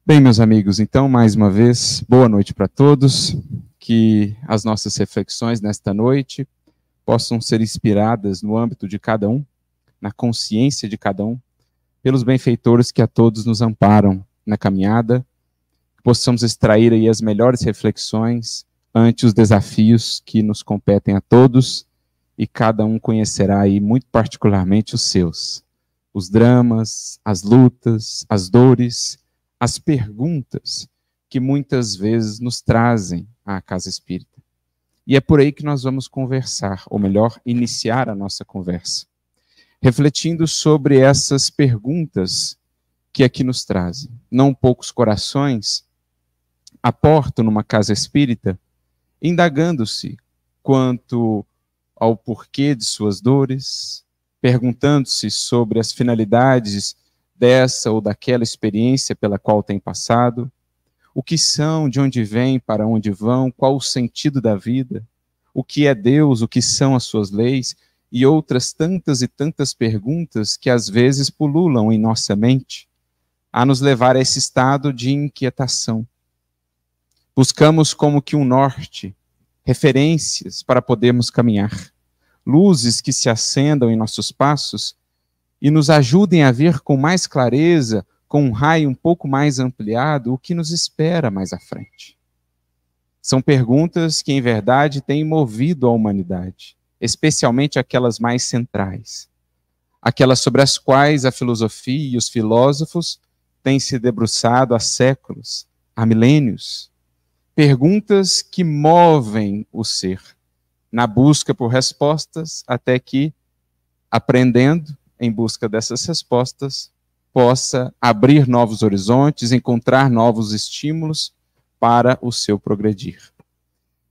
Bem, meus amigos, então, mais uma vez, boa noite para todos, que as nossas reflexões nesta noite possam ser inspiradas no âmbito de cada um, na consciência de cada um, pelos benfeitores que a todos nos amparam na caminhada, que possamos extrair aí as melhores reflexões ante os desafios que nos competem a todos, e cada um conhecerá aí muito particularmente os seus, os dramas, as lutas, as dores, as perguntas que muitas vezes nos trazem à casa espírita. E é por aí que nós vamos conversar, ou melhor, iniciar a nossa conversa, refletindo sobre essas perguntas que aqui nos trazem. Não poucos corações aportam numa casa espírita, indagando-se quanto ao porquê de suas dores, perguntando-se sobre as finalidades dessa ou daquela experiência pela qual tem passado, o que são, de onde vêm, para onde vão, qual o sentido da vida, o que é Deus, o que são as suas leis, e outras tantas e tantas perguntas que às vezes pululam em nossa mente, a nos levar a esse estado de inquietação. Buscamos como que um norte, referências para podermos caminhar, luzes que se acendam em nossos passos e nos ajudem a ver com mais clareza, com um raio um pouco mais ampliado, o que nos espera mais à frente. São perguntas que, em verdade, têm movido a humanidade, especialmente aquelas mais centrais, aquelas sobre as quais a filosofia e os filósofos têm se debruçado há séculos, há milênios. Perguntas que movem o ser, na busca por respostas, até que, aprendendo, em busca dessas respostas, possa abrir novos horizontes, encontrar novos estímulos para o seu progredir.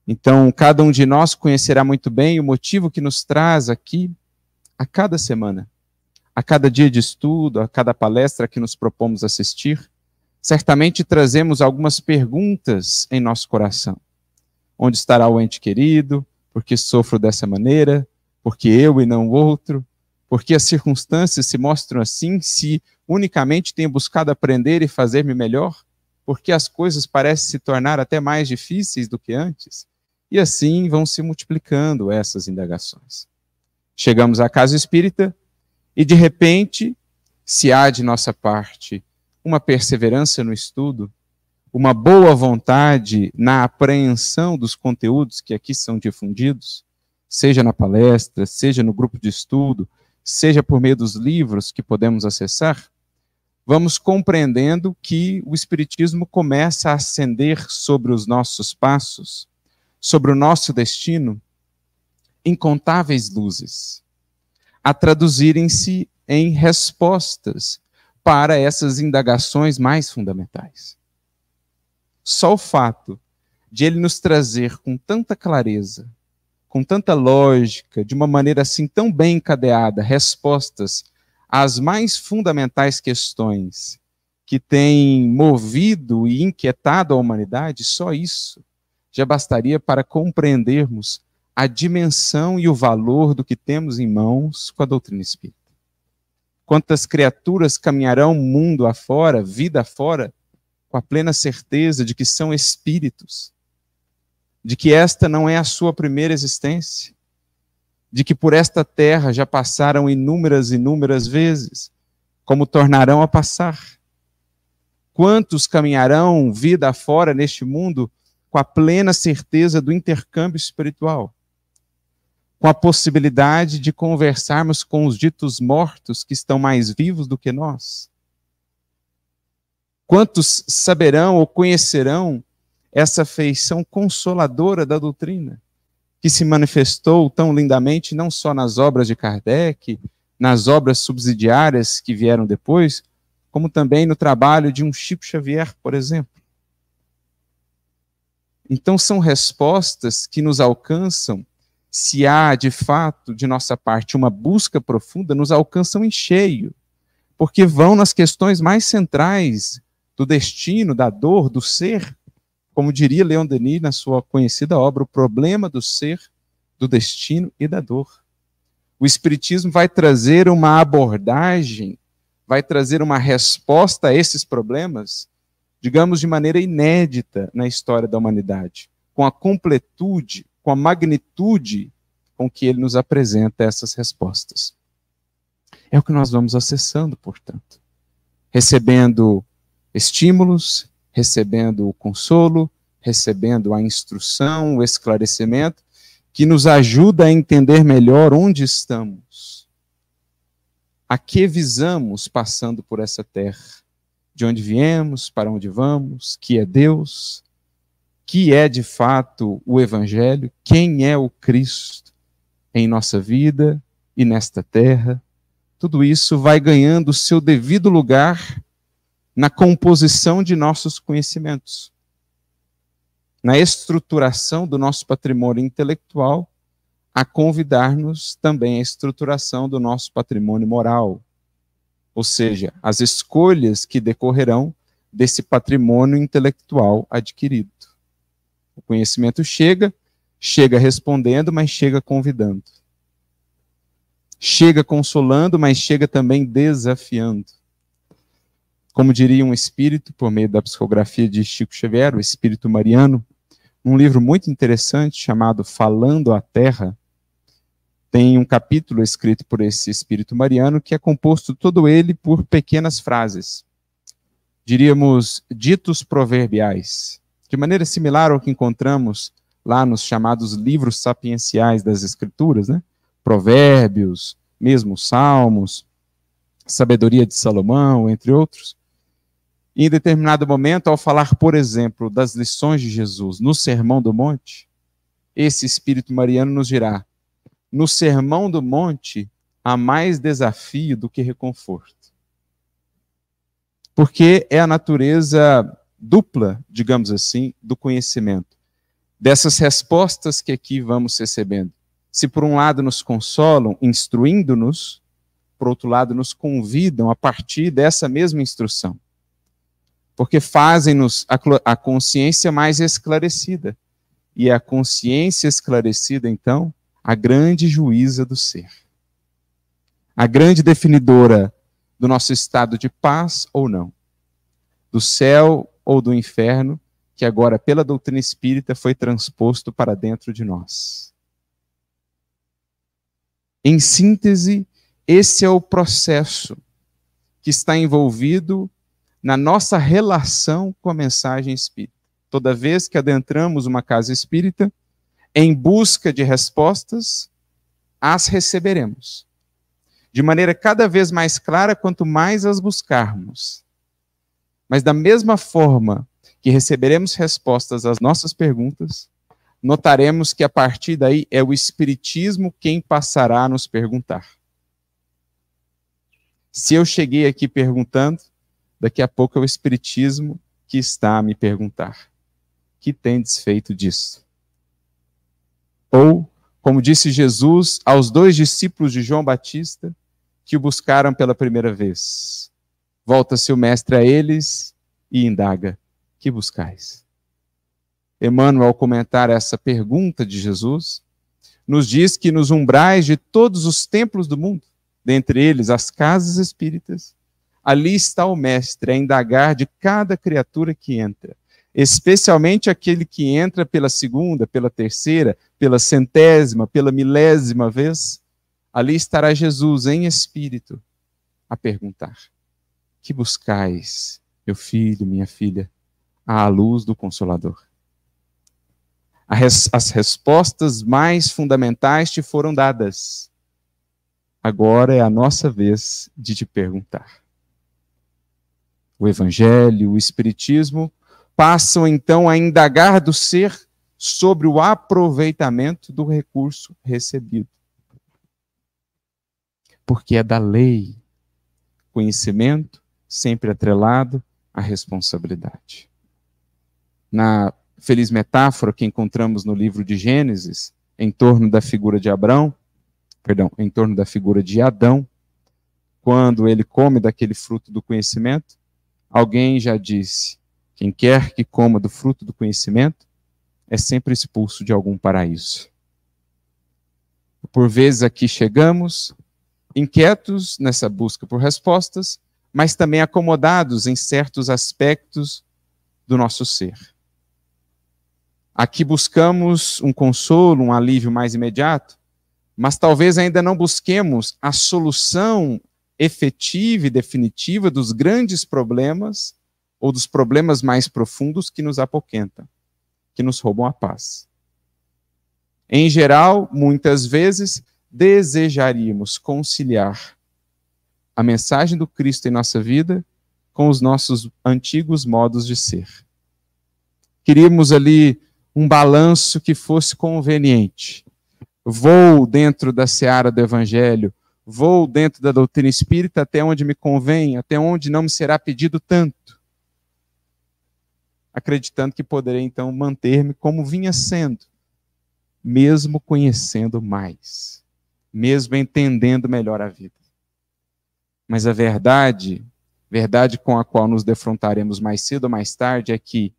Então, cada um de nós conhecerá muito bem o motivo que nos traz aqui, a cada semana, a cada dia de estudo, a cada palestra que nos propomos assistir. Certamente trazemos algumas perguntas em nosso coração. Onde estará o ente querido? Por que sofro dessa maneira? Por que eu e não o outro? Porque as circunstâncias se mostram assim, se unicamente tenho buscado aprender e fazer-me melhor? Porque as coisas parecem se tornar até mais difíceis do que antes? E assim vão se multiplicando essas indagações. Chegamos à casa espírita e, de repente, se há de nossa parte uma perseverança no estudo, uma boa vontade na apreensão dos conteúdos que aqui são difundidos, seja na palestra, seja no grupo de estudo, seja por meio dos livros que podemos acessar, vamos compreendendo que o Espiritismo começa a acender sobre os nossos passos, sobre o nosso destino, incontáveis luzes, a traduzirem-se em respostas para essas indagações mais fundamentais. Só o fato de ele nos trazer com tanta clareza, com tanta lógica, de uma maneira assim tão bem encadeada, respostas às mais fundamentais questões que têm movido e inquietado a humanidade, só isso já bastaria para compreendermos a dimensão e o valor do que temos em mãos com a doutrina espírita. Quantas criaturas caminharão mundo afora, vida afora, com a plena certeza de que são espíritos, de que esta não é a sua primeira existência, de que por esta terra já passaram inúmeras vezes, como tornarão a passar. Quantos caminharão vida afora neste mundo com a plena certeza do intercâmbio espiritual, com a possibilidade de conversarmos com os ditos mortos que estão mais vivos do que nós? Quantos saberão ou conhecerão essa feição consoladora da doutrina, que se manifestou tão lindamente não só nas obras de Kardec, nas obras subsidiárias que vieram depois, como também no trabalho de um Chico Xavier, por exemplo? Então são respostas que nos alcançam, se há de fato de nossa parte uma busca profunda, nos alcançam em cheio, porque vão nas questões mais centrais do destino, da dor, do ser, como diria Leon Denis na sua conhecida obra, O Problema do Ser, do Destino e da Dor. O Espiritismo vai trazer uma abordagem, vai trazer uma resposta a esses problemas digamos, de maneira inédita na história da humanidade, com a completude, com a magnitude com que ele nos apresenta essas respostas. É o que nós vamos acessando, portanto, recebendo estímulos, recebendo o consolo, recebendo a instrução, o esclarecimento, que nos ajuda a entender melhor onde estamos, a que visamos passando por essa terra, de onde viemos, para onde vamos, que é Deus, que é de fato o Evangelho, quem é o Cristo em nossa vida e nesta terra. Tudo isso vai ganhando o seu devido lugar na composição de nossos conhecimentos, na estruturação do nosso patrimônio intelectual, a convidar-nos também à estruturação do nosso patrimônio moral, ou seja, as escolhas que decorrerão desse patrimônio intelectual adquirido. O conhecimento chega respondendo, mas chega convidando. Chega consolando, mas chega também desafiando. Como diria um espírito, por meio da psicografia de Chico Xavier, o espírito mariano, um livro muito interessante chamado Falando à Terra, tem um capítulo escrito por esse espírito mariano que é composto todo ele por pequenas frases, diríamos ditos proverbiais, de maneira similar ao que encontramos lá nos chamados livros sapienciais das Escrituras, né? Provérbios, mesmo Salmos, Sabedoria de Salomão, entre outros. E em determinado momento, ao falar, por exemplo, das lições de Jesus no Sermão do Monte, esse espírito mariano nos dirá: no Sermão do Monte há mais desafio do que reconforto. Porque é a natureza dupla, digamos assim, do conhecimento. Dessas respostas que aqui vamos recebendo. Se por um lado nos consolam, instruindo-nos, por outro lado nos convidam a partir dessa mesma instrução. Porque fazem-nos a consciência mais esclarecida. E é a consciência esclarecida, então, a grande juíza do ser. A grande definidora do nosso estado de paz ou não. Do céu ou do inferno, que agora, pela doutrina espírita, foi transposto para dentro de nós. Em síntese, esse é o processo que está envolvido na nossa relação com a mensagem espírita. Toda vez que adentramos uma casa espírita, em busca de respostas, as receberemos. De maneira cada vez mais clara, quanto mais as buscarmos. Mas da mesma forma que receberemos respostas às nossas perguntas, notaremos que a partir daí é o Espiritismo quem passará a nos perguntar. Se eu cheguei aqui perguntando, daqui a pouco é o Espiritismo que está a me perguntar: que tendes feito disso? Ou, como disse Jesus aos 2 discípulos de João Batista, que o buscaram pela primeira vez: volta-se o mestre a eles e indaga: que buscais? Emmanuel, ao comentar essa pergunta de Jesus, nos diz que nos umbrais de todos os templos do mundo, dentre eles as casas espíritas, ali está o mestre a indagar de cada criatura que entra, especialmente aquele que entra pela segunda, pela terceira, pela centésima, pela milésima vez. Ali estará Jesus em espírito a perguntar: que buscais, meu filho, minha filha, à luz do Consolador? As respostas mais fundamentais te foram dadas. Agora é a nossa vez de te perguntar. O Evangelho, o Espiritismo passam então a indagar do ser sobre o aproveitamento do recurso recebido. Porque é da lei, conhecimento sempre atrelado à responsabilidade. Na feliz metáfora que encontramos no livro de Gênesis, em torno da figura de em torno da figura de Adão, quando ele come daquele fruto do conhecimento, alguém já disse: quem quer que coma do fruto do conhecimento é sempre expulso de algum paraíso. Por vezes aqui chegamos inquietos nessa busca por respostas, mas também acomodados em certos aspectos do nosso ser. Aqui buscamos um consolo, um alívio mais imediato, mas talvez ainda não busquemos a solução efetiva e definitiva dos grandes problemas ou dos problemas mais profundos que nos apoquentam, que nos roubam a paz. Em geral, muitas vezes, desejaríamos conciliar a mensagem do Cristo em nossa vida com os nossos antigos modos de ser. Queríamos ali um balanço que fosse conveniente. Vou dentro da seara do Evangelho, vou dentro da doutrina espírita até onde me convém, até onde não me será pedido tanto, acreditando que poderei então manter-me como vinha sendo, mesmo conhecendo mais, mesmo entendendo melhor a vida. Mas a verdade com a qual nos defrontaremos mais cedo ou mais tarde é que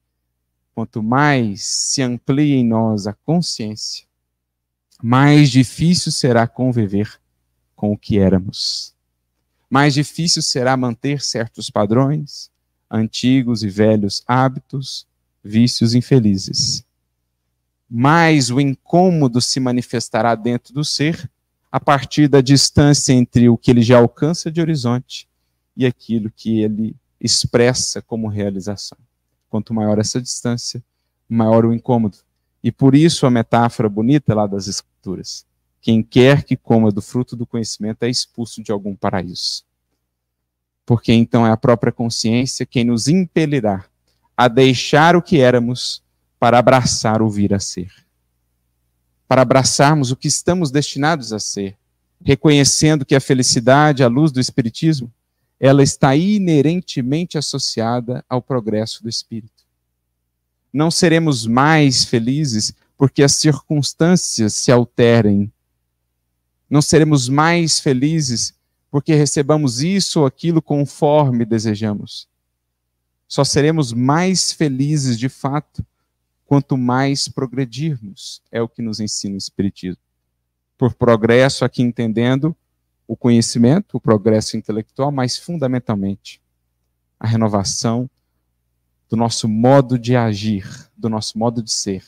quanto mais se amplia em nós a consciência, mais difícil será conviver com o que éramos. Mais difícil será manter certos padrões, antigos e velhos hábitos, vícios infelizes. Mais o incômodo se manifestará dentro do ser a partir da distância entre o que ele já alcança de horizonte e aquilo que ele expressa como realização. Quanto maior essa distância, maior o incômodo. E por isso a metáfora bonita lá das Escrituras. Quem quer que coma do fruto do conhecimento é expulso de algum paraíso. Porque então é a própria consciência quem nos impelirá a deixar o que éramos para abraçar o vir a ser. Para abraçarmos o que estamos destinados a ser, reconhecendo que a felicidade, a luz do Espiritismo, ela está inerentemente associada ao progresso do Espírito. Não seremos mais felizes porque as circunstâncias se alterem. Não seremos mais felizes porque recebamos isso ou aquilo conforme desejamos. Só seremos mais felizes de fato quanto mais progredirmos, é o que nos ensina o Espiritismo. Por progresso, aqui entendendo o conhecimento, o progresso intelectual, mas fundamentalmente a renovação do nosso modo de agir, do nosso modo de ser,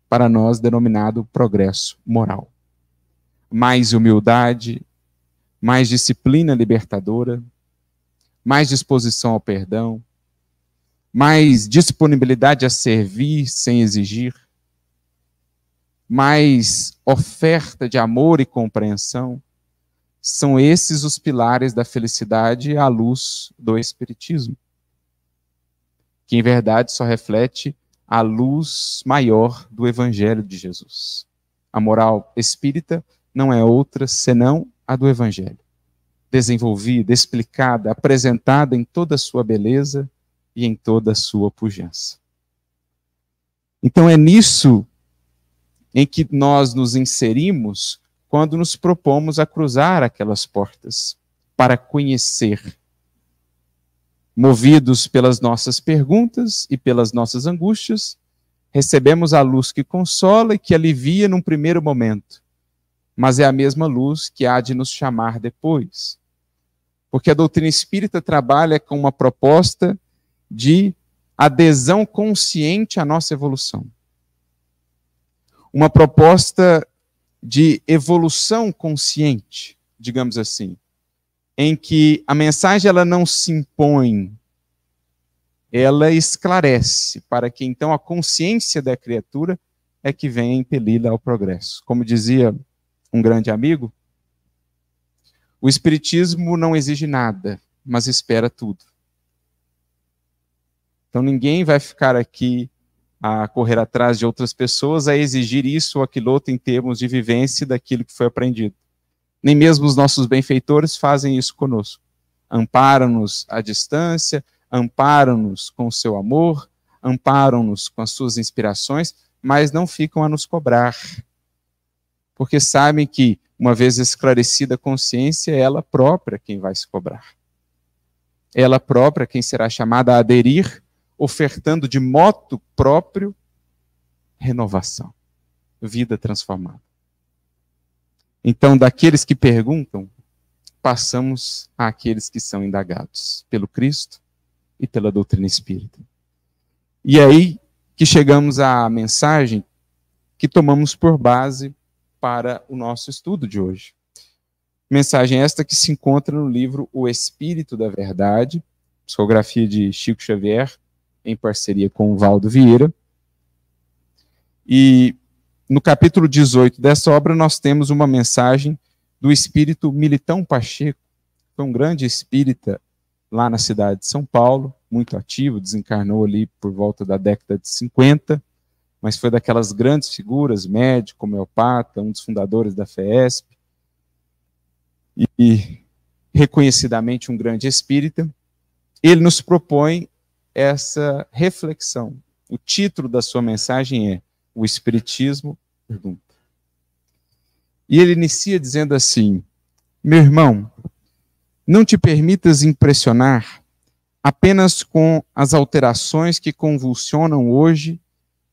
para nós denominado progresso moral. Mais humildade, mais disciplina libertadora, mais disposição ao perdão, mais disponibilidade a servir sem exigir, mais oferta de amor e compreensão. São esses os pilares da felicidade à luz do Espiritismo, que em verdade só reflete a luz maior do Evangelho de Jesus. A moral espírita não é outra senão a do Evangelho, desenvolvida, explicada, apresentada em toda a sua beleza e em toda a sua pujança. Então é nisso em que nós nos inserimos quando nos propomos a cruzar aquelas portas para conhecer. Movidos pelas nossas perguntas e pelas nossas angústias, recebemos a luz que consola e que alivia num primeiro momento, mas é a mesma luz que há de nos chamar depois. Porque a doutrina espírita trabalha com uma proposta de adesão consciente à nossa evolução. Uma proposta de evolução consciente, digamos assim, em que a mensagem ela não se impõe, ela esclarece, para que então a consciência da criatura é que venha impeli-la ao progresso. Como dizia um grande amigo, o Espiritismo não exige nada, mas espera tudo. Então ninguém vai ficar aqui a correr atrás de outras pessoas, a exigir isso ou aquilo outro em termos de vivência daquilo que foi aprendido. Nem mesmo os nossos benfeitores fazem isso conosco. Amparam-nos à distância, amparam-nos com o seu amor, amparam-nos com as suas inspirações, mas não ficam a nos cobrar. Porque sabem que, uma vez esclarecida a consciência, é ela própria quem vai se cobrar. Ela própria quem será chamada a aderir, ofertando de moto próprio renovação, vida transformada. Então, daqueles que perguntam, passamos àqueles que são indagados pelo Cristo e pela doutrina espírita. E aí que chegamos à mensagem que tomamos por base para o nosso estudo de hoje. Mensagem esta que se encontra no livro O Espírito da Verdade, psicografia de Chico Xavier, em parceria com o Valdo Vieira. E no capítulo 18 dessa obra nós temos uma mensagem do espírito Militão Pacheco, que foi um grande espírita lá na cidade de São Paulo, muito ativo, desencarnou ali por volta da década de 50, mas foi daquelas grandes figuras, médico, homeopata, um dos fundadores da FESP, e reconhecidamente um grande espírita. Ele nos propõe essa reflexão. O título da sua mensagem é O Espiritismo Pergunta. E ele inicia dizendo assim: meu irmão, não te permitas impressionar apenas com as alterações que convulsionam hoje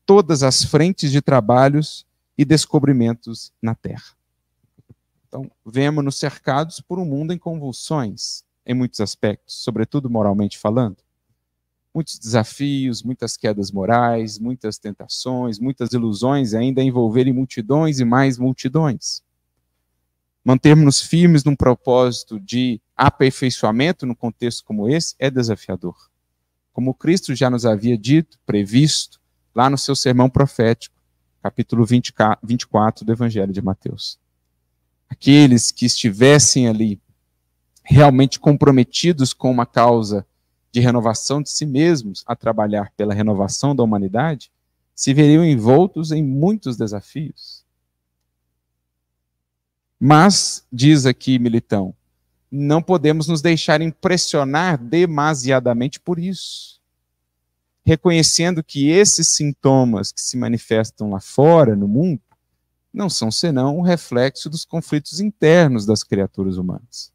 todas as frentes de trabalhos e descobrimentos na Terra. Então, vemos-nos cercados por um mundo em convulsões, em muitos aspectos, sobretudo moralmente falando. Muitos desafios, muitas quedas morais, muitas tentações, muitas ilusões ainda a envolverem multidões e mais multidões. Mantermos-nos firmes num propósito de aperfeiçoamento num contexto como esse é desafiador. Como Cristo já nos havia dito, previsto, lá no seu sermão profético, capítulo 24 do Evangelho de Mateus. Aqueles que estivessem ali realmente comprometidos com uma causa de renovação de si mesmos, a trabalhar pela renovação da humanidade, se veriam envoltos em muitos desafios. Mas, diz aqui Militão, não podemos nos deixar impressionar demasiadamente por isso. Reconhecendo que esses sintomas que se manifestam lá fora, no mundo, não são senão um reflexo dos conflitos internos das criaturas humanas.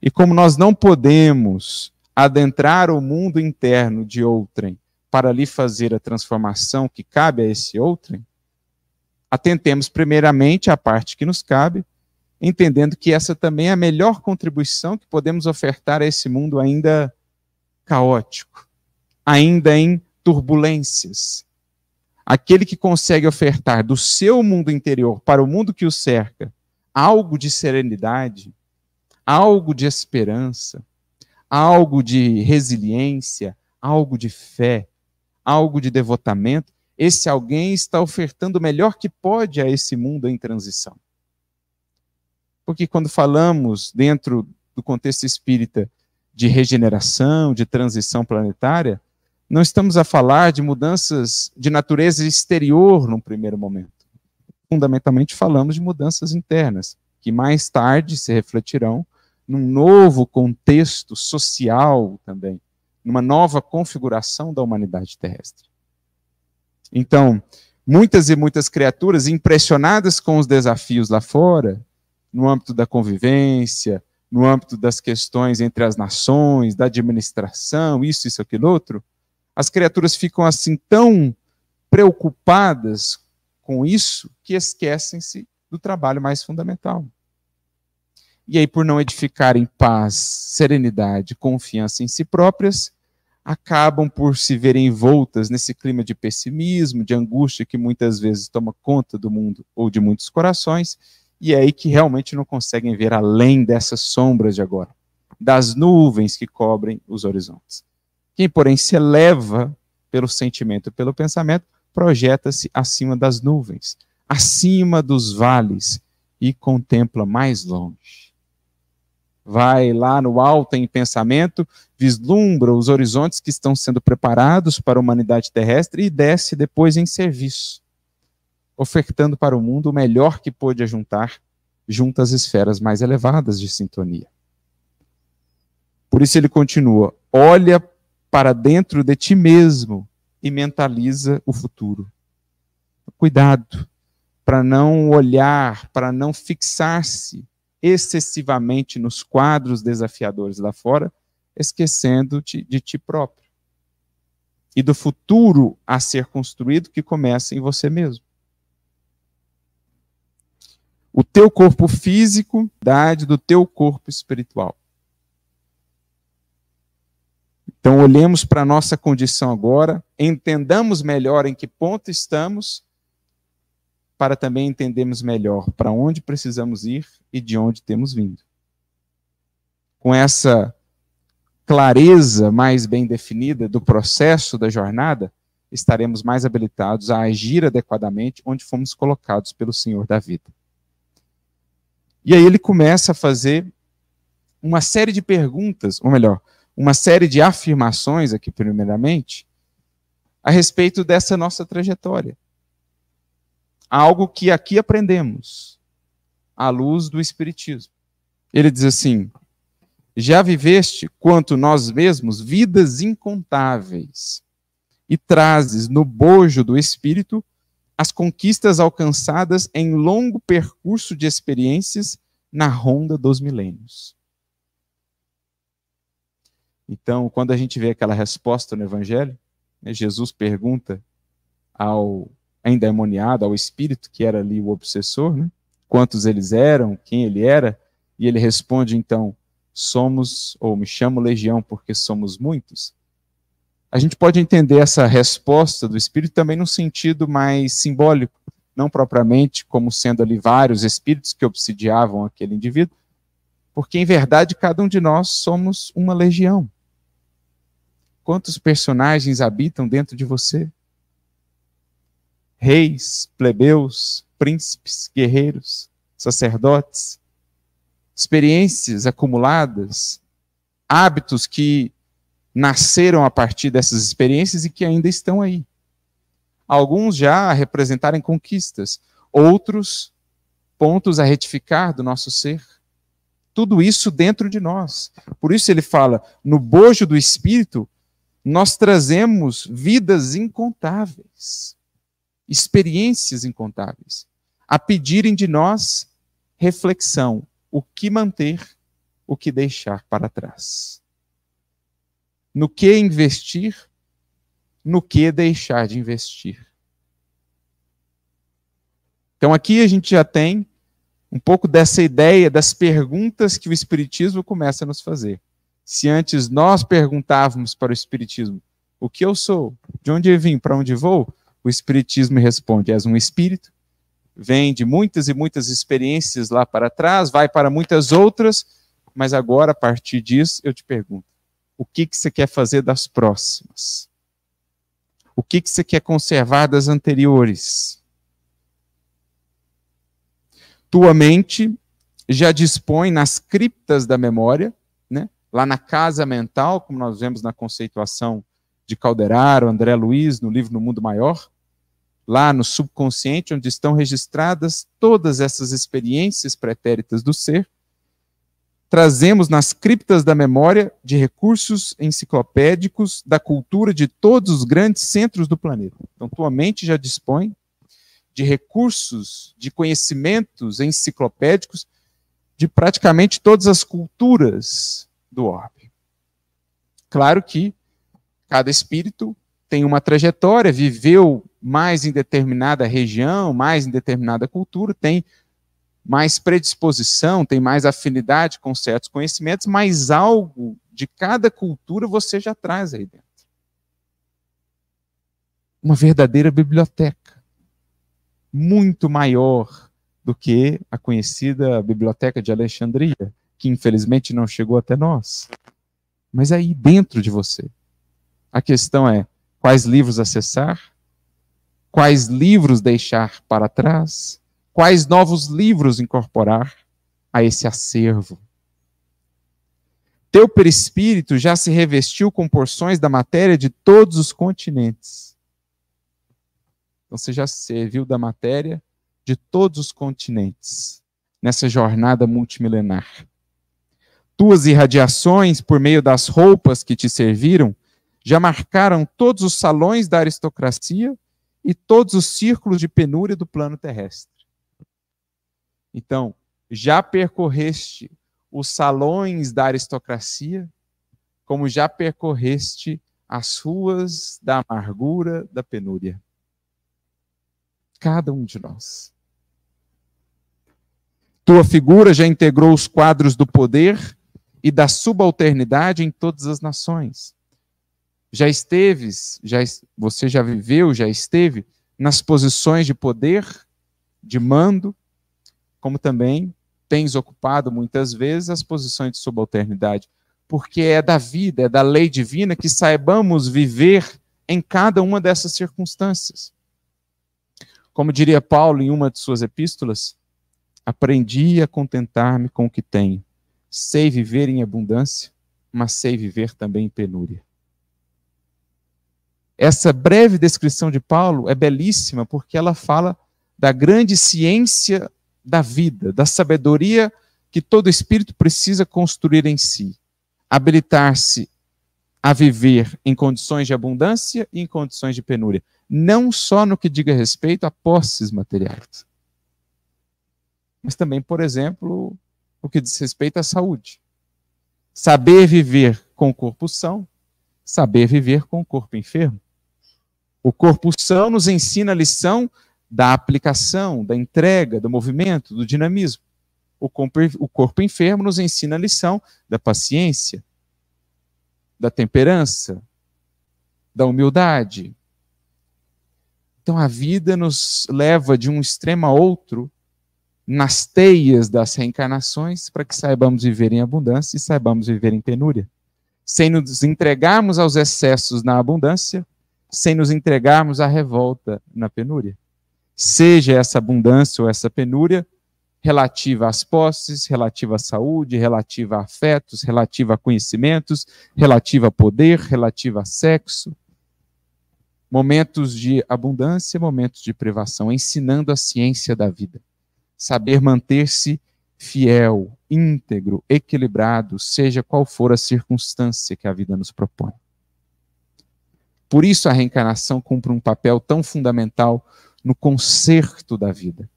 E como nós não podemos adentrar o mundo interno de outrem para ali fazer a transformação que cabe a esse outrem, atentemos primeiramente à parte que nos cabe, entendendo que essa também é a melhor contribuição que podemos ofertar a esse mundo ainda caótico, ainda em turbulências. Aquele que consegue ofertar do seu mundo interior para o mundo que o cerca algo de serenidade, algo de esperança, algo de resiliência, algo de fé, algo de devotamento, esse alguém está ofertando o melhor que pode a esse mundo em transição. Porque quando falamos dentro do contexto espírita de regeneração, de transição planetária, não estamos a falar de mudanças de natureza exterior num primeiro momento. Fundamentalmente falamos de mudanças internas, que mais tarde se refletirão num novo contexto social também, numa nova configuração da humanidade terrestre. Então, muitas e muitas criaturas impressionadas com os desafios lá fora, no âmbito da convivência, no âmbito das questões entre as nações, da administração, isso, aquilo, outro, as criaturas ficam assim tão preocupadas com isso que esquecem-se do trabalho mais fundamental. E aí, por não edificarem paz, serenidade, confiança em si próprias, acabam por se verem envoltas nesse clima de pessimismo, de angústia que muitas vezes toma conta do mundo ou de muitos corações, e é aí que realmente não conseguem ver além dessas sombras de agora, das nuvens que cobrem os horizontes. Quem, porém, se eleva pelo sentimento e pelo pensamento, projeta-se acima das nuvens, acima dos vales e contempla mais longe. Vai lá no alto em pensamento, vislumbra os horizontes que estão sendo preparados para a humanidade terrestre e desce depois em serviço, ofertando para o mundo o melhor que pôde ajuntar junto às esferas mais elevadas de sintonia. Por isso ele continua, olha para dentro de ti mesmo e mentaliza o futuro. Cuidado para não olhar, para não fixar-se excessivamente nos quadros desafiadores lá fora, esquecendo-te de ti próprio e do futuro a ser construído que começa em você mesmo. O teu corpo físico, do teu corpo espiritual. Então, olhemos para a nossa condição agora, entendamos melhor em que ponto estamos, para também entendermos melhor para onde precisamos ir e de onde temos vindo. Com essa clareza mais bem definida do processo da jornada, estaremos mais habilitados a agir adequadamente onde fomos colocados pelo Senhor da vida. E aí ele começa a fazer uma série de perguntas, ou melhor, uma série de afirmações aqui primeiramente, a respeito dessa nossa trajetória. Algo que aqui aprendemos, à luz do Espiritismo. Ele diz assim: já viveste, quanto nós mesmos, vidas incontáveis, e trazes no bojo do Espírito as conquistas alcançadas em longo percurso de experiências na ronda dos milênios. Então, quando a gente vê aquela resposta no Evangelho, né, Jesus pergunta ao endemoniado, ao espírito, que era ali o obsessor, né, quantos eles eram, quem ele era, e ele responde então: somos, ou me chamo Legião porque somos muitos. A gente pode entender essa resposta do Espírito também num sentido mais simbólico, não propriamente como sendo ali vários espíritos que obsidiavam aquele indivíduo, porque em verdade cada um de nós somos uma legião. Quantos personagens habitam dentro de você? Reis, plebeus, príncipes, guerreiros, sacerdotes, experiências acumuladas, hábitos que nasceram a partir dessas experiências e que ainda estão aí. Alguns já a representarem conquistas, outros pontos a retificar do nosso ser. Tudo isso dentro de nós. Por isso ele fala, no bojo do Espírito, nós trazemos vidas incontáveis, experiências incontáveis, a pedirem de nós reflexão, o que manter, o que deixar para trás. No que investir, no que deixar de investir. Então aqui a gente já tem um pouco dessa ideia das perguntas que o Espiritismo começa a nos fazer. Se antes nós perguntávamos para o Espiritismo o que eu sou, de onde eu vim, para onde vou, o Espiritismo responde: és um espírito, vem de muitas e muitas experiências lá para trás, vai para muitas outras, mas agora, a partir disso, eu te pergunto, o que você quer fazer das próximas? O que você quer conservar das anteriores? Tua mente já dispõe nas criptas da memória, né? Lá na casa mental, como nós vemos na conceituação de Calderaro, André Luiz, no livro No Mundo Maior, lá no subconsciente, onde estão registradas todas essas experiências pretéritas do ser, trazemos nas criptas da memória de recursos enciclopédicos da cultura de todos os grandes centros do planeta. Então, tua mente já dispõe de recursos, de conhecimentos enciclopédicos de praticamente todas as culturas do orbe. Claro que cada espírito tem uma trajetória, viveu mais em determinada região, mais em determinada cultura, tem mais predisposição, tem mais afinidade com certos conhecimentos, mas algo de cada cultura você já traz aí dentro. Uma verdadeira biblioteca, muito maior do que a conhecida Biblioteca de Alexandria, que infelizmente não chegou até nós, mas aí dentro de você. A questão é, quais livros acessar? Quais livros deixar para trás? Quais novos livros incorporar a esse acervo? Teu perispírito já se revestiu com porções da matéria de todos os continentes. Então você já se serviu da matéria de todos os continentes nessa jornada multimilenar. Tuas irradiações, por meio das roupas que te serviram, já marcaram todos os salões da aristocracia e todos os círculos de penúria do plano terrestre. Então, já percorreste os salões da aristocracia, como já percorreste as ruas da amargura, da penúria. Cada um de nós. Tua figura já integrou os quadros do poder e da subalternidade em todas as nações. Você já viveu, já esteve nas posições de poder, de mando, como também tens ocupado muitas vezes as posições de subalternidade, porque é da vida, é da lei divina que saibamos viver em cada uma dessas circunstâncias. Como diria Paulo em uma de suas epístolas, aprendi a contentar-me com o que tenho. Sei viver em abundância, mas sei viver também em penúria. Essa breve descrição de Paulo é belíssima porque ela fala da grande ciência da vida, da sabedoria que todo espírito precisa construir em si, habilitar-se a viver em condições de abundância e em condições de penúria, não só no que diga respeito a posses materiais, mas também, por exemplo, o que diz respeito à saúde. Saber viver com o corpo são, saber viver com o corpo enfermo. O corpo são nos ensina a lição da aplicação, da entrega, do movimento, do dinamismo. O corpo enfermo nos ensina a lição da paciência, da temperança, da humildade. Então a vida nos leva de um extremo a outro nas teias das reencarnações para que saibamos viver em abundância e saibamos viver em penúria. Sem nos entregarmos aos excessos na abundância, sem nos entregarmos à revolta na penúria. Seja essa abundância ou essa penúria relativa às posses, relativa à saúde, relativa a afetos, relativa a conhecimentos, relativa a poder, relativa a sexo. Momentos de abundância, momentos de privação, ensinando a ciência da vida. Saber manter-se fiel, íntegro, equilibrado, seja qual for a circunstância que a vida nos propõe. Por isso a reencarnação cumpre um papel tão fundamental no conserto da vida.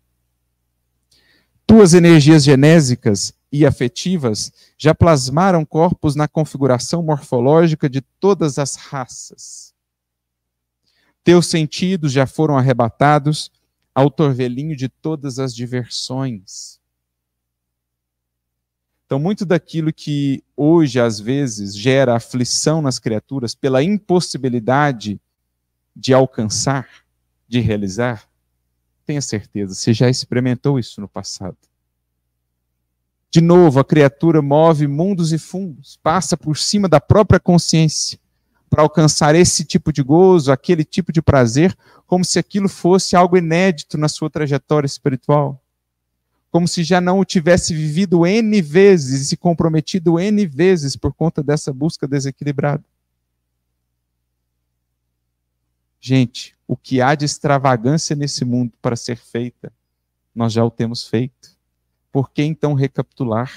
Tuas energias genésicas e afetivas já plasmaram corpos na configuração morfológica de todas as raças. Teus sentidos já foram arrebatados ao torvelinho de todas as diversões. Então, muito daquilo que hoje, às vezes, gera aflição nas criaturas pela impossibilidade de alcançar, de realizar, tenha certeza, você já experimentou isso no passado. De novo, a criatura move mundos e fundos, passa por cima da própria consciência para alcançar esse tipo de gozo, aquele tipo de prazer, como se aquilo fosse algo inédito na sua trajetória espiritual. Como se já não o tivesse vivido N vezes e se comprometido N vezes por conta dessa busca desequilibrada. Gente, o que há de extravagância nesse mundo para ser feita, nós já o temos feito. Por que então recapitular?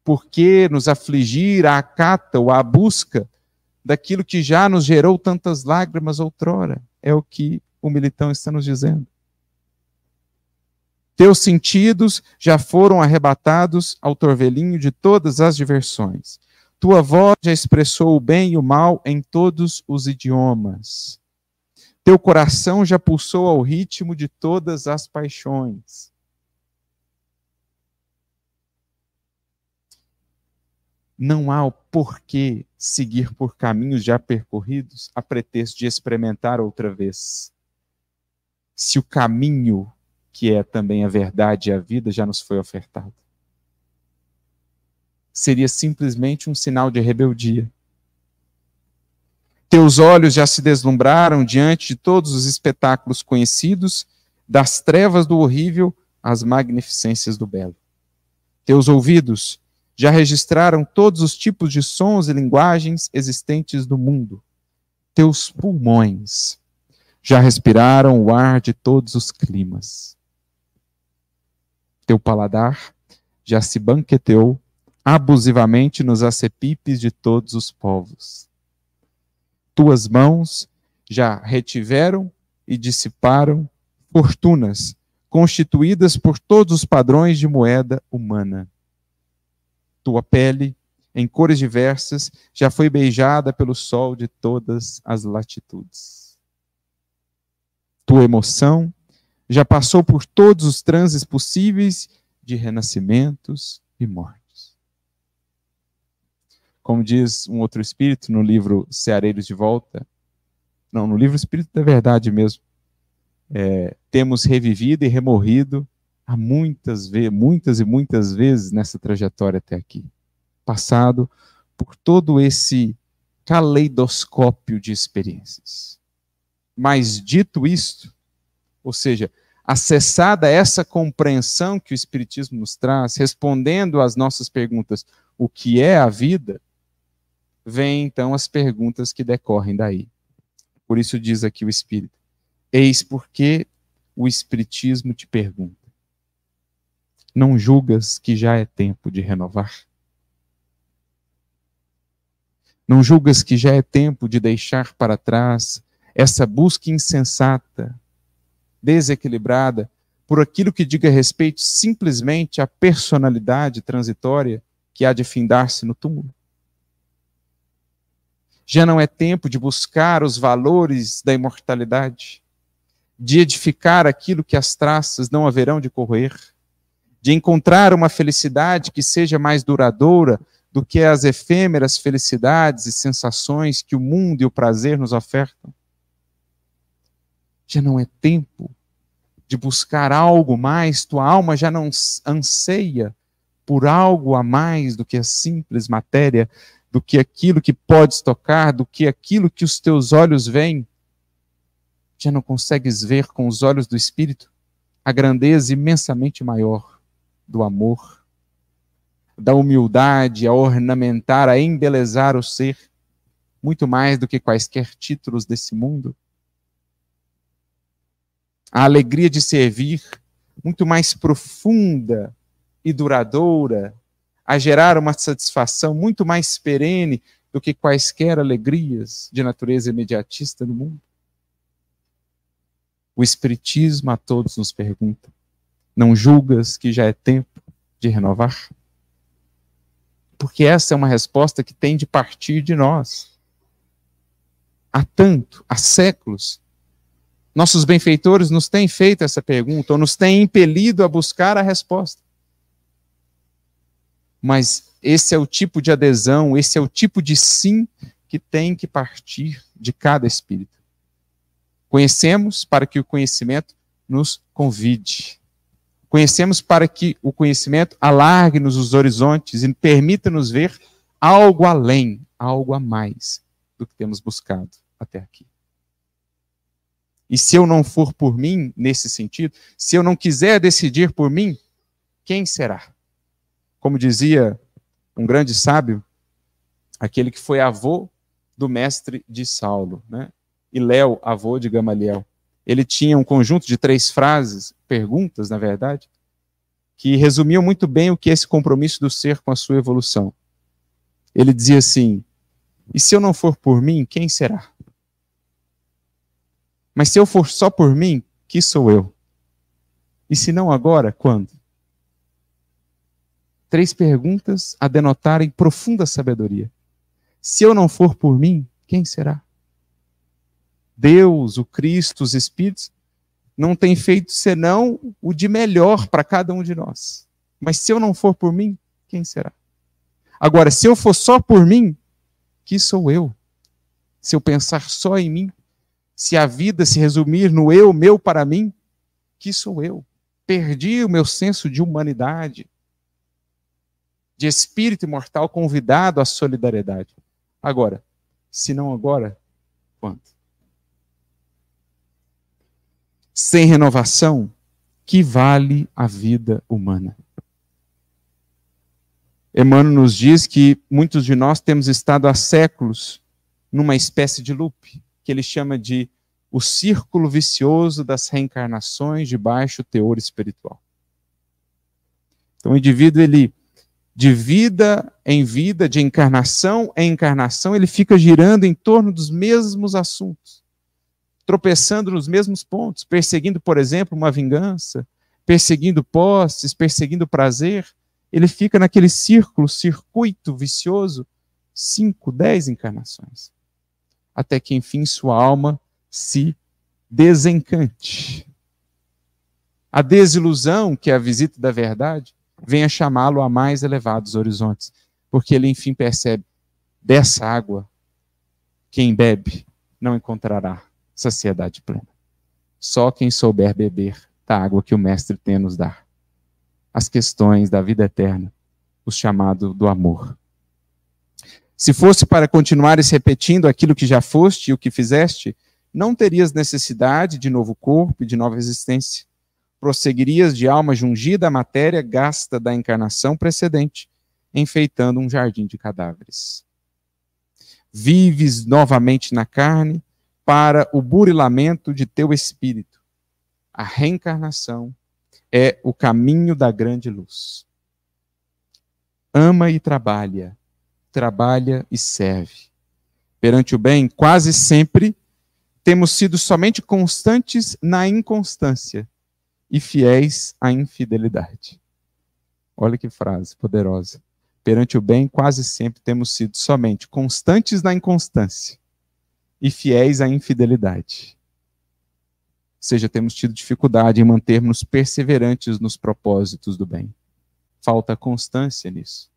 Por que nos afligir à cata ou à busca daquilo que já nos gerou tantas lágrimas outrora? É o que o Militão está nos dizendo. Teus sentidos já foram arrebatados ao torvelinho de todas as diversões. Tua voz já expressou o bem e o mal em todos os idiomas. Teu coração já pulsou ao ritmo de todas as paixões. Não há o porquê seguir por caminhos já percorridos a pretexto de experimentar outra vez. Se o caminho, que é também a verdade e a vida, já nos foi ofertado. Seria simplesmente um sinal de rebeldia. Teus olhos já se deslumbraram diante de todos os espetáculos conhecidos, das trevas do horrível às magnificências do belo. Teus ouvidos já registraram todos os tipos de sons e linguagens existentes no mundo. Teus pulmões já respiraram o ar de todos os climas. Teu paladar já se banqueteou abusivamente nos acepipes de todos os povos. Tuas mãos já retiveram e dissiparam fortunas constituídas por todos os padrões de moeda humana. Tua pele, em cores diversas, já foi beijada pelo sol de todas as latitudes. Tua emoção já passou por todos os transes possíveis de renascimentos e mortes. Como diz um outro espírito no livro Ceareiros de Volta, não, no livro Espírito da Verdade mesmo, temos revivido e remorrido há muitas e muitas vezes nessa trajetória até aqui. Passado por todo esse caleidoscópio de experiências. Mas dito isto, ou seja, acessada essa compreensão que o Espiritismo nos traz, respondendo às nossas perguntas, o que é a vida, vem então as perguntas que decorrem daí. Por isso diz aqui o Espírito, eis porque o Espiritismo te pergunta, não julgas que já é tempo de renovar? Não julgas que já é tempo de deixar para trás essa busca insensata, desequilibrada, por aquilo que diga respeito simplesmente à personalidade transitória que há de findar-se no túmulo? Já não é tempo de buscar os valores da imortalidade, de edificar aquilo que as traças não haverão de corroer, de encontrar uma felicidade que seja mais duradoura do que as efêmeras felicidades e sensações que o mundo e o prazer nos ofertam? Já não é tempo de buscar algo mais, tua alma já não anseia por algo a mais do que a simples matéria, do que aquilo que podes tocar, do que aquilo que os teus olhos veem? Já não consegues ver com os olhos do Espírito a grandeza imensamente maior do amor, da humildade a ornamentar, a embelezar o ser, muito mais do que quaisquer títulos desse mundo? A alegria de servir, muito mais profunda e duradoura, a gerar uma satisfação muito mais perene do que quaisquer alegrias de natureza imediatista do mundo? O Espiritismo a todos nos pergunta, não julgas que já é tempo de renovar? Porque essa é uma resposta que tem de partir de nós. Há séculos, nossos benfeitores nos têm feito essa pergunta, ou nos têm impelido a buscar a resposta. Mas esse é o tipo de adesão, esse é o tipo de sim que tem que partir de cada espírito. Conhecemos para que o conhecimento nos convide. Conhecemos para que o conhecimento alargue-nos os horizontes e permita-nos ver algo além, algo a mais do que temos buscado até aqui. E se eu não for por mim, nesse sentido, se eu não quiser decidir por mim, quem será? Como dizia um grande sábio, aquele que foi avô do mestre de Saulo, né? E Léo, avô de Gamaliel. Ele tinha um conjunto de 3 frases, perguntas, na verdade, que resumiam muito bem o que é esse compromisso do ser com a sua evolução. Ele dizia assim, e se eu não for por mim, quem será? Mas se eu for só por mim, que sou eu? E se não agora, quando? 3 perguntas a denotarem profunda sabedoria. Se eu não for por mim, quem será? Deus, o Cristo, os Espíritos, não tem feito senão o de melhor para cada um de nós. Mas se eu não for por mim, quem será? Agora, se eu for só por mim, que sou eu? Se eu pensar só em mim, se a vida se resumir no eu, meu para mim, que sou eu? Perdi o meu senso de humanidade, de espírito imortal convidado à solidariedade. Agora, se não agora, quando? Sem renovação, que vale a vida humana? Emmanuel nos diz que muitos de nós temos estado há séculos numa espécie de loop, que ele chama de o círculo vicioso das reencarnações de baixo teor espiritual. Então o indivíduo, ele, de vida em vida, de encarnação em encarnação, ele fica girando em torno dos mesmos assuntos, tropeçando nos mesmos pontos, perseguindo, por exemplo, uma vingança, perseguindo posses, perseguindo prazer. Ele fica naquele circuito vicioso, 5, 10 encarnações. Até que, enfim, sua alma se desencante. A desilusão, que é a visita da verdade, venha chamá-lo a mais elevados horizontes. Porque ele, enfim, percebe, Dessa água, quem bebe não encontrará saciedade plena. Só quem souber beber da água que o Mestre tem a nos dar. As questões da vida eterna, o chamado do amor. Se fosse para continuares repetindo aquilo que já foste e o que fizeste, não terias necessidade de novo corpo e de nova existência. Prosseguirias de alma jungida à matéria gasta da encarnação precedente, enfeitando um jardim de cadáveres. Vives novamente na carne para o burilamento de teu espírito. A reencarnação é o caminho da grande luz. Ama e trabalha e serve. Perante o bem, quase sempre temos sido somente constantes na inconstância e fiéis à infidelidade. Olha que frase poderosa. Perante o bem, quase sempre temos sido somente constantes na inconstância e fiéis à infidelidade. Ou seja, temos tido dificuldade em mantermos perseverantes nos propósitos do bem. Falta constância nisso.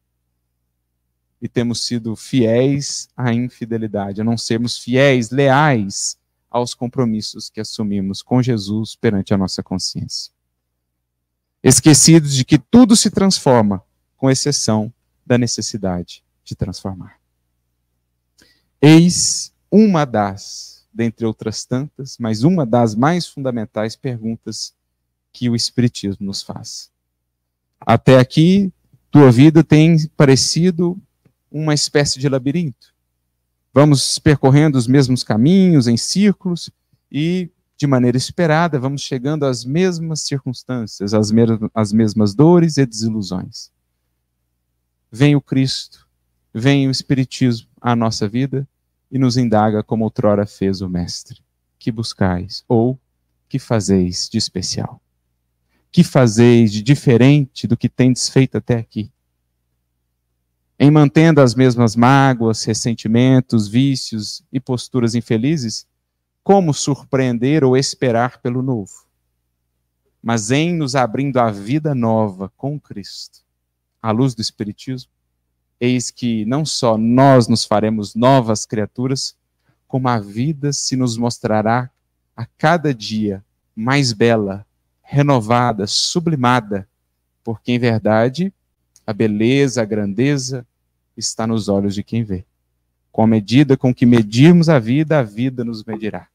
E temos sido fiéis à infidelidade, a não sermos fiéis, leais aos compromissos que assumimos com Jesus perante a nossa consciência. Esquecidos de que tudo se transforma, com exceção da necessidade de transformar. Eis uma das, dentre outras tantas, mas uma das mais fundamentais perguntas que o Espiritismo nos faz. Até aqui, tua vida tem parecido uma espécie de labirinto. Vamos percorrendo os mesmos caminhos, em círculos, e, de maneira esperada, vamos chegando às mesmas circunstâncias, às mesmas dores e desilusões. Vem o Cristo, vem o Espiritismo à nossa vida e nos indaga como outrora fez o Mestre. Que buscais, ou que fazeis de especial? Que fazeis de diferente do que tendes feito até aqui? Em mantendo as mesmas mágoas, ressentimentos, vícios e posturas infelizes, como surpreender ou esperar pelo novo? Mas em nos abrindo a vida nova com Cristo, à luz do Espiritismo, eis que não só nós nos faremos novas criaturas, como a vida se nos mostrará a cada dia mais bela, renovada, sublimada, porque em verdade a beleza, a grandeza está nos olhos de quem vê. Com a medida com que medirmos a vida nos medirá.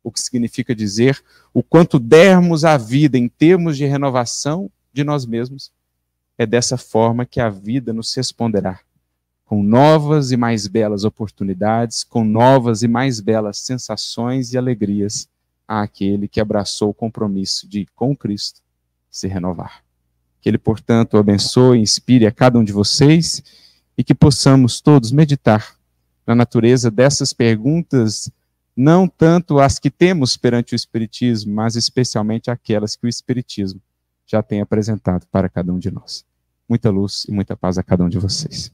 O que significa dizer o quanto dermos à vida em termos de renovação de nós mesmos, é dessa forma que a vida nos responderá, com novas e mais belas oportunidades, com novas e mais belas sensações e alegrias àquele que abraçou o compromisso de, com Cristo, se renovar. Que Ele, portanto, abençoe e inspire a cada um de vocês e que possamos todos meditar na natureza dessas perguntas, não tanto as que temos perante o Espiritismo, mas especialmente aquelas que o Espiritismo já tem apresentado para cada um de nós. Muita luz e muita paz a cada um de vocês.